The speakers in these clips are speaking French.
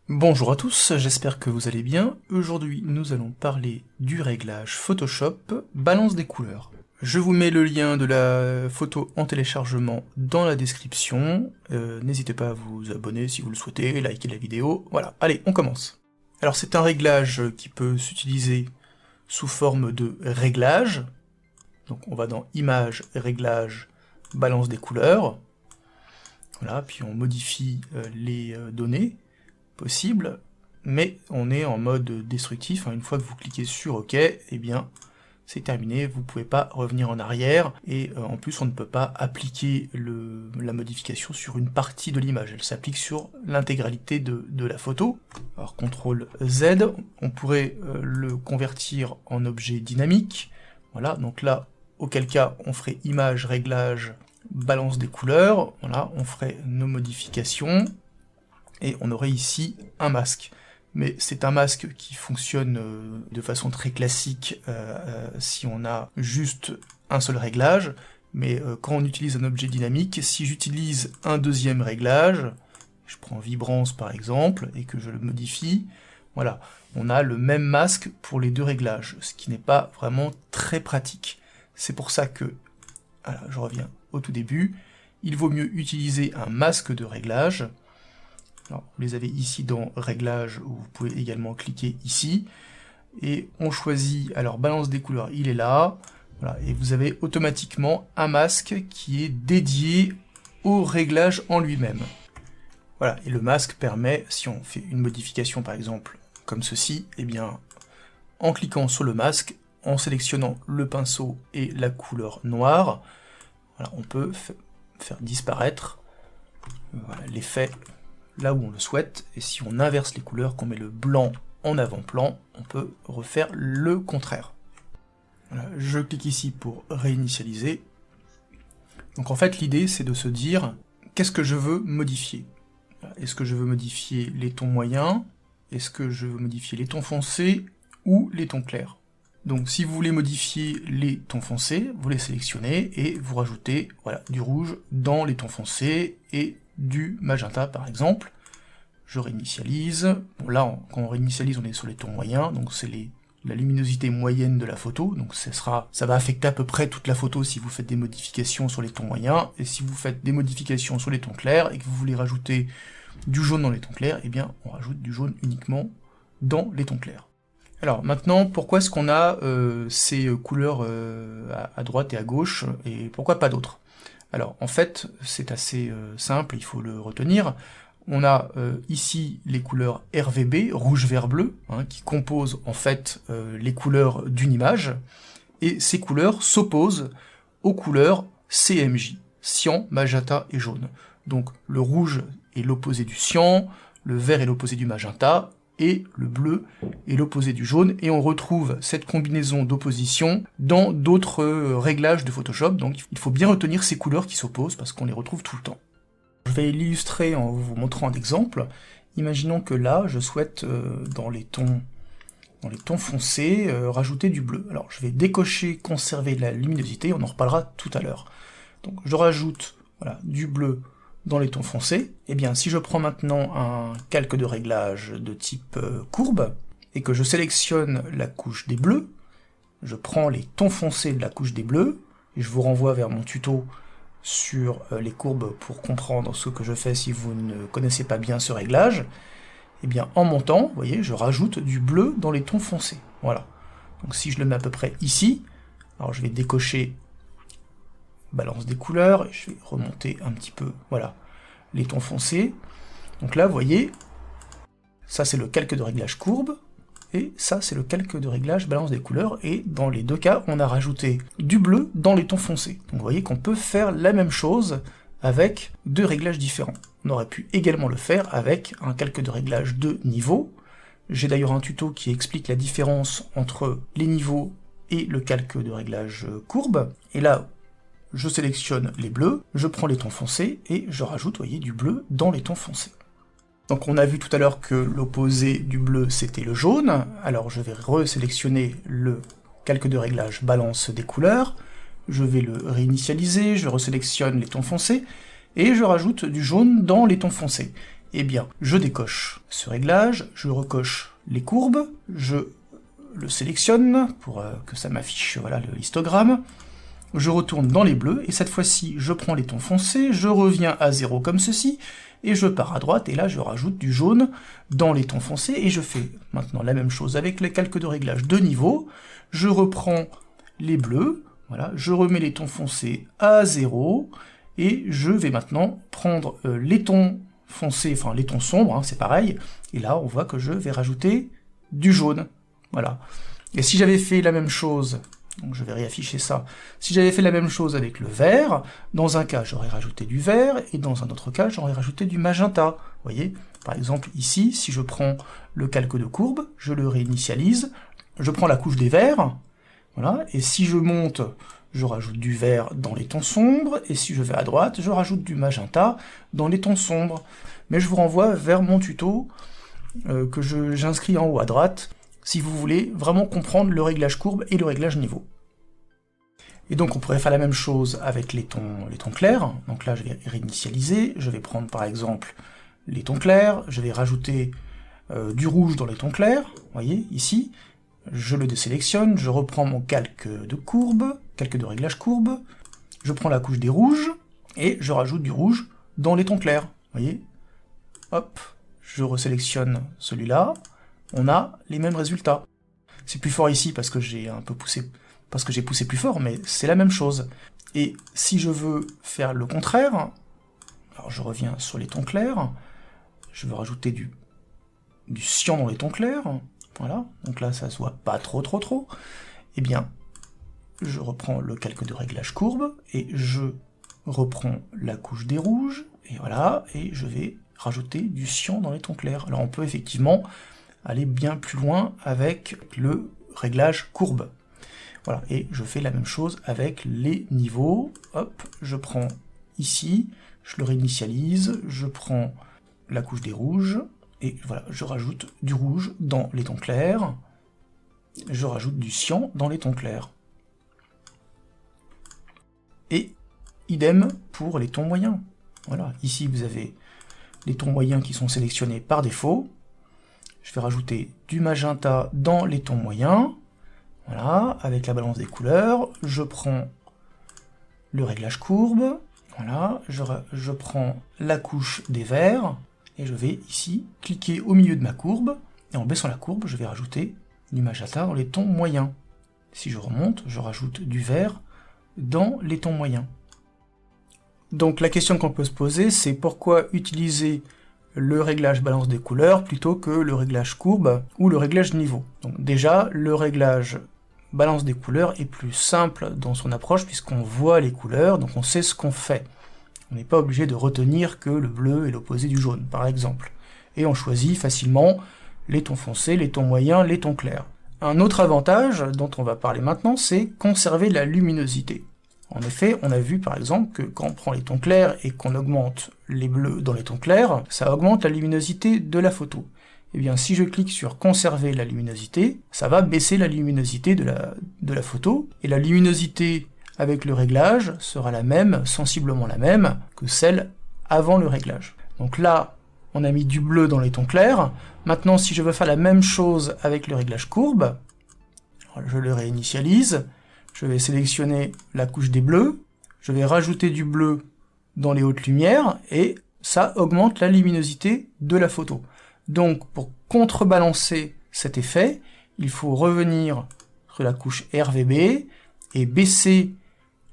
Bonjour à tous, j'espère que vous allez bien. Aujourd'hui, nous allons parler du réglage Photoshop balance des couleurs. Je vous mets le lien de la photo en téléchargement dans la description. N'hésitez pas à vous abonner si vous le souhaitez, liker la vidéo. Voilà, allez, on commence. Alors c'est un réglage qui peut s'utiliser sous forme de réglage. Donc on va dans Images, Réglages, Balance des couleurs. Voilà, puis on modifie les données possible, mais on est en mode destructif. Une fois que vous cliquez sur OK, eh bien c'est terminé, vous ne pouvez pas revenir en arrière, et en plus on ne peut pas appliquer la modification sur une partie de l'image, elle s'applique sur l'intégralité de la photo. Alors CTRL Z, on pourrait le convertir en objet dynamique, voilà, donc là, auquel cas on ferait image, réglage, balance des couleurs, voilà, on ferait nos modifications, et on aurait ici un masque. Mais c'est un masque qui fonctionne de façon très classique si on a juste un seul réglage, mais quand on utilise un objet dynamique, si j'utilise un deuxième réglage, je prends vibrance par exemple, et que je le modifie, voilà, on a le même masque pour les deux réglages, ce qui n'est pas vraiment très pratique. C'est pour ça que, voilà, je reviens au tout début, il vaut mieux utiliser un masque de réglage. Alors, vous les avez ici dans Réglages, où vous pouvez également cliquer ici, et on choisit, alors balance des couleurs, il est là, voilà, et vous avez automatiquement un masque qui est dédié au réglage en lui-même. Voilà, et le masque permet, si on fait une modification par exemple comme ceci, eh bien, en cliquant sur le masque, en sélectionnant le pinceau et la couleur noire, voilà, on peut faire disparaître l'effet là où on le souhaite, et si on inverse les couleurs, qu'on met le blanc en avant-plan, on peut refaire le contraire. Voilà, je clique ici pour réinitialiser. Donc en fait l'idée c'est de se dire, qu'est-ce que je veux modifier? Est-ce que je veux modifier les tons moyens? Est-ce que je veux modifier les tons foncés ou les tons clairs? Donc si vous voulez modifier les tons foncés, vous les sélectionnez et vous rajoutez voilà, du rouge dans les tons foncés et du magenta par exemple. Je réinitialise. Bon là, quand on réinitialise, on est sur les tons moyens, donc c'est la luminosité moyenne de la photo, donc ça va affecter à peu près toute la photo si vous faites des modifications sur les tons moyens, et si vous faites des modifications sur les tons clairs, et que vous voulez rajouter du jaune dans les tons clairs, eh bien on rajoute du jaune uniquement dans les tons clairs. Alors maintenant, pourquoi est-ce qu'on a ces couleurs à droite et à gauche, et pourquoi pas d'autres? Alors en fait, c'est assez simple, il faut le retenir. On a ici les couleurs RVB, rouge, vert, bleu, hein, qui composent en fait les couleurs d'une image, et ces couleurs s'opposent aux couleurs CMJ, cyan, magenta et jaune. Donc le rouge est l'opposé du cyan, le vert est l'opposé du magenta, et le bleu est l'opposé du jaune, et on retrouve cette combinaison d'opposition dans d'autres réglages de Photoshop, donc il faut bien retenir ces couleurs qui s'opposent, parce qu'on les retrouve tout le temps. Je vais l'illustrer en vous montrant un exemple. Imaginons que là, je souhaite, dans les tons foncés, rajouter du bleu. Alors je vais décocher, conserver la luminosité, on en reparlera tout à l'heure. Donc je rajoute voilà, du bleu dans les tons foncés. Et bien si je prends maintenant un calque de réglage de type courbe, et que je sélectionne la couche des bleus, je prends les tons foncés de la couche des bleus, et je vous renvoie vers mon tuto sur les courbes pour comprendre ce que je fais si vous ne connaissez pas bien ce réglage, et bien en montant, vous voyez, je rajoute du bleu dans les tons foncés. Voilà. Donc si je le mets à peu près ici, alors je vais décocher balance des couleurs, et je vais remonter un petit peu, voilà, les tons foncés. Donc là, vous voyez, ça c'est le calque de réglage courbe, et ça c'est le calque de réglage balance des couleurs, et dans les deux cas, on a rajouté du bleu dans les tons foncés. Donc vous voyez qu'on peut faire la même chose avec deux réglages différents. On aurait pu également le faire avec un calque de réglage de niveau. J'ai d'ailleurs un tuto qui explique la différence entre les niveaux et le calque de réglage courbe, et là, je sélectionne les bleus, je prends les tons foncés, et je rajoute, vous voyez, du bleu dans les tons foncés. Donc on a vu tout à l'heure que l'opposé du bleu c'était le jaune, alors je vais resélectionner le calque de réglage balance des couleurs, je vais le réinitialiser, je resélectionne les tons foncés, et je rajoute du jaune dans les tons foncés. Eh bien, je décoche ce réglage, je recoche les courbes, je le sélectionne pour que ça m'affiche voilà, le histogramme, je retourne dans les bleus, et cette fois-ci, je prends les tons foncés, je reviens à 0 comme ceci, et je pars à droite, et là je rajoute du jaune dans les tons foncés, et je fais maintenant la même chose avec les calques de réglage de niveau, je reprends les bleus, voilà, je remets les tons foncés à 0, et je vais maintenant prendre les tons foncés, enfin les tons sombres, hein, c'est pareil, et là on voit que je vais rajouter du jaune, voilà. Et si j'avais fait la même chose, donc je vais réafficher ça, si j'avais fait la même chose avec le vert, dans un cas j'aurais rajouté du vert, et dans un autre cas j'aurais rajouté du magenta, vous voyez, par exemple ici, si je prends le calque de courbe, je le réinitialise, je prends la couche des verts, voilà, et si je monte, je rajoute du vert dans les tons sombres, et si je vais à droite, je rajoute du magenta dans les tons sombres. Mais je vous renvoie vers mon tuto que j'inscris en haut à droite, si vous voulez vraiment comprendre le réglage courbe et le réglage niveau. Et donc on pourrait faire la même chose avec les tons clairs, donc là je vais réinitialiser, je vais prendre par exemple les tons clairs, je vais rajouter du rouge dans les tons clairs, vous voyez, ici, je le désélectionne, je reprends mon calque de courbe, calque de réglage courbe, je prends la couche des rouges, et je rajoute du rouge dans les tons clairs, vous voyez, hop, je resélectionne celui-là, on a les mêmes résultats. C'est plus fort ici parce que j'ai un peu poussé, parce que j'ai poussé plus fort, mais c'est la même chose. Et si je veux faire le contraire, alors je reviens sur les tons clairs, je veux rajouter du cyan dans les tons clairs, voilà, donc là ça se voit pas trop, eh bien, je reprends le calque de réglage courbe, et je reprends la couche des rouges, et voilà, et je vais rajouter du cyan dans les tons clairs. Alors on peut effectivement aller bien plus loin avec le réglage courbe. Voilà, et je fais la même chose avec les niveaux. Hop, je prends ici, je le réinitialise, je prends la couche des rouges, et voilà, je rajoute du rouge dans les tons clairs, je rajoute du cyan dans les tons clairs. Et idem pour les tons moyens. Voilà, ici vous avez les tons moyens qui sont sélectionnés par défaut. Je vais rajouter du magenta dans les tons moyens, voilà, avec la balance des couleurs, je prends le réglage courbe, voilà, je prends la couche des verts, et je vais ici cliquer au milieu de ma courbe, et en baissant la courbe, je vais rajouter du magenta dans les tons moyens. Si je remonte, je rajoute du vert dans les tons moyens. Donc la question qu'on peut se poser, c'est pourquoi utiliser le réglage balance des couleurs plutôt que le réglage courbe ou le réglage niveau. Donc déjà, le réglage balance des couleurs est plus simple dans son approche puisqu'on voit les couleurs, donc on sait ce qu'on fait. On n'est pas obligé de retenir que le bleu est l'opposé du jaune, par exemple. Et on choisit facilement les tons foncés, les tons moyens, les tons clairs. Un autre avantage dont on va parler maintenant, c'est conserver la luminosité. En effet, on a vu par exemple que quand on prend les tons clairs et qu'on augmente les bleus dans les tons clairs, ça augmente la luminosité de la photo. Et bien si je clique sur conserver la luminosité, ça va baisser la luminosité de la photo, et la luminosité avec le réglage sera la même, sensiblement la même, que celle avant le réglage. Donc là, on a mis du bleu dans les tons clairs. Maintenant, si je veux faire la même chose avec le réglage courbe, alors je le réinitialise, je vais sélectionner la couche des bleus, je vais rajouter du bleu dans les hautes lumières, et ça augmente la luminosité de la photo. Donc, pour contrebalancer cet effet, il faut revenir sur la couche RVB et baisser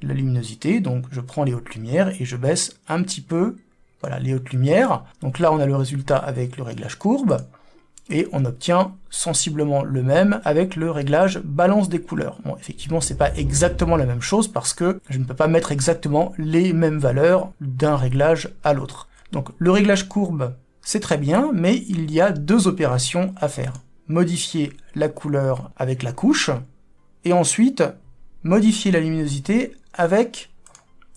la luminosité. Donc, je prends les hautes lumières et je baisse un petit peu, voilà, les hautes lumières. Donc là, on a le résultat avec le réglage courbe, et on obtient sensiblement le même avec le réglage balance des couleurs. Bon, effectivement, c'est pas exactement la même chose parce que je ne peux pas mettre exactement les mêmes valeurs d'un réglage à l'autre. Donc, le réglage courbe, c'est très bien, mais il y a deux opérations à faire. Modifier la couleur avec la couche, et ensuite modifier la luminosité avec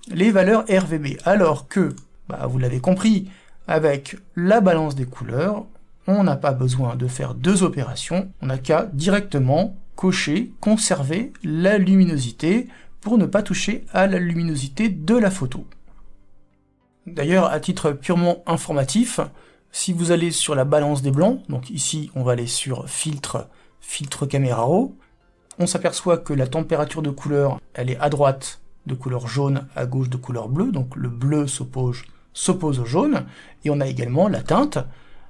les valeurs RVB. Alors que, vous l'avez compris, avec la balance des couleurs, on n'a pas besoin de faire deux opérations, on n'a qu'à directement cocher, conserver la luminosité pour ne pas toucher à la luminosité de la photo. D'ailleurs, à titre purement informatif, Si vous allez sur la balance des blancs, donc ici on va aller sur filtre, filtre caméra raw, on s'aperçoit que la température de couleur, elle est à droite de couleur jaune, à gauche de couleur bleue, donc le bleu s'oppose au jaune, et on a également la teinte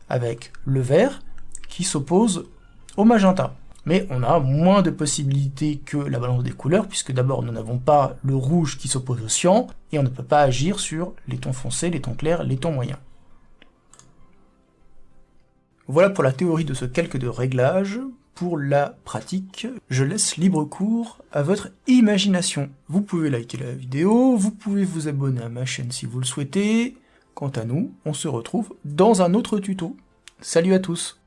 avec le vert qui s'oppose au magenta. Mais on a moins de possibilités que la balance des couleurs, puisque d'abord nous n'avons pas le rouge qui s'oppose au cyan, et on ne peut pas agir sur les tons foncés, les tons clairs, les tons moyens. Voilà pour la théorie de ce calque de réglage. Pour la pratique, je laisse libre cours à votre imagination. Vous pouvez liker la vidéo, vous pouvez vous abonner à ma chaîne si vous le souhaitez. Quant à nous, on se retrouve dans un autre tuto. Salut à tous!